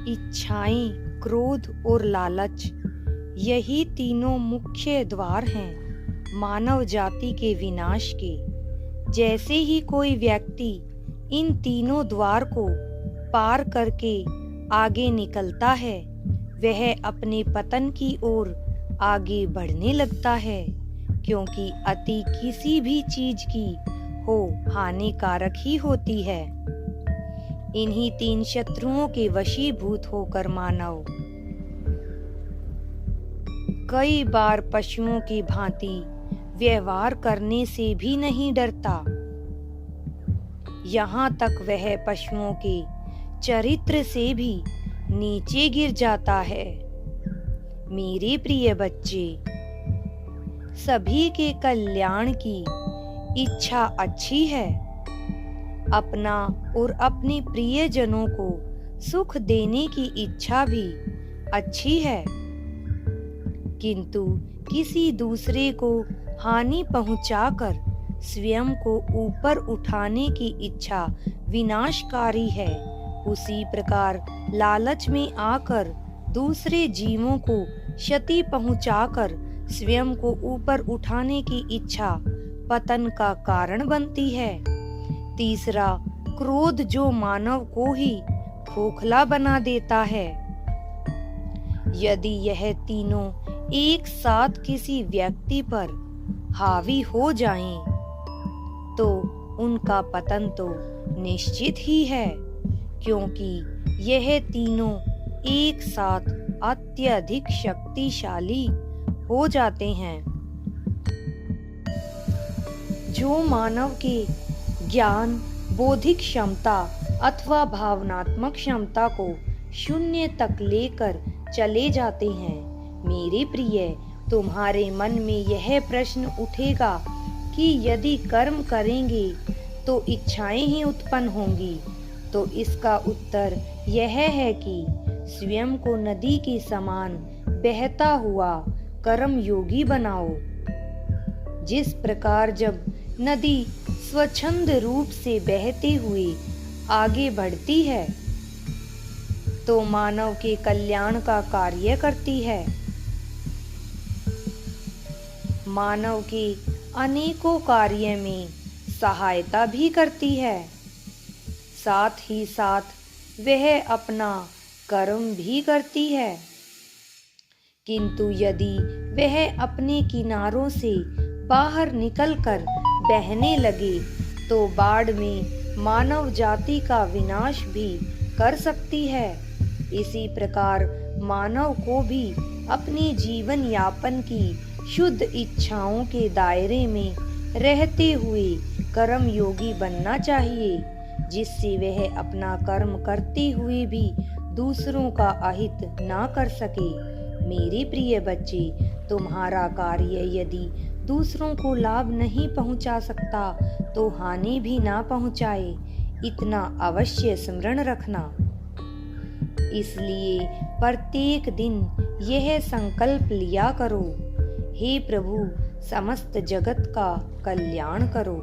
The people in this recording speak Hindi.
इच्छाएं, क्रोध और लालच, यही तीनों मुख्य द्वार हैं मानव जाति के विनाश के। जैसे ही कोई व्यक्ति इन तीनों द्वार को पार करके आगे निकलता है, वह अपने पतन की ओर आगे बढ़ने लगता है, क्योंकि अति किसी भी चीज की हो हानिकारक ही होती है। इन्हीं तीन शत्रुओं के वशीभूत होकर मानव कई बार पशुओं की भांति व्यवहार करने से भी नहीं डरता। यहाँ तक वह पशुओं के चरित्र से भी नीचे गिर जाता है। मेरे प्रिय बच्चे, सभी के कल्याण की इच्छा अच्छी है। अपना और अपने प्रियजनों को सुख देने की इच्छा भी अच्छी है, किंतु किसी दूसरे को हानि पहुंचाकर स्वयं को ऊपर उठाने की इच्छा विनाशकारी है। उसी प्रकार लालच में आकर दूसरे जीवों को क्षति पहुंचाकर स्वयं को ऊपर उठाने की इच्छा पतन का कारण बनती है। तीसरा, क्रोध, जो मानव को ही खोखला बना देता है। यदि यह तीनों एक साथ किसी व्यक्ति पर हावी हो जाएं, तो उनका पतन तो निश्चित ही है, क्योंकि यह तीनों एक साथ अत्यधिक शक्तिशाली हो जाते हैं। जो मानव के ज्ञान, बौद्धिक क्षमता अथवा भावनात्मक क्षमता को शून्य तक लेकर चले जाते हैं। मेरे प्रिय, तुम्हारे मन में यह प्रश्न उठेगा कि यदि कर्म करेंगे तो इच्छाएं ही उत्पन्न होंगी। तो इसका उत्तर यह है कि स्वयं को नदी के समान बहता हुआ कर्म योगी बनाओ। जिस प्रकार जब नदी स्वच्छंद रूप से बहते हुए आगे बढ़ती है, तो मानव के कल्याण का कार्य करती है। मानव के अनेकों कार्य में सहायता भी करती है। साथ ही साथ वह अपना कर्म भी करती है। किंतु यदि वह अपने किनारों से बाहर निकलकर बहने लगे, तो बाढ़ में मानव जाति का विनाश भी कर सकती है। इसी प्रकार मानव को भी अपने जीवन यापन की शुद्ध इच्छाओं के दायरे में रहते हुए कर्म योगी बनना चाहिए, जिससे वह अपना कर्म करते हुए भी दूसरों का अहित ना कर सके। मेरे प्रिय बच्चे, तुम्हारा कार्य यदि दूसरों को लाभ नहीं पहुंचा सकता, तो हानि भी ना पहुंचाए, इतना अवश्य स्मरण रखना। इसलिए प्रत्येक दिन यह संकल्प लिया करो, हे प्रभु, समस्त जगत का कल्याण करो।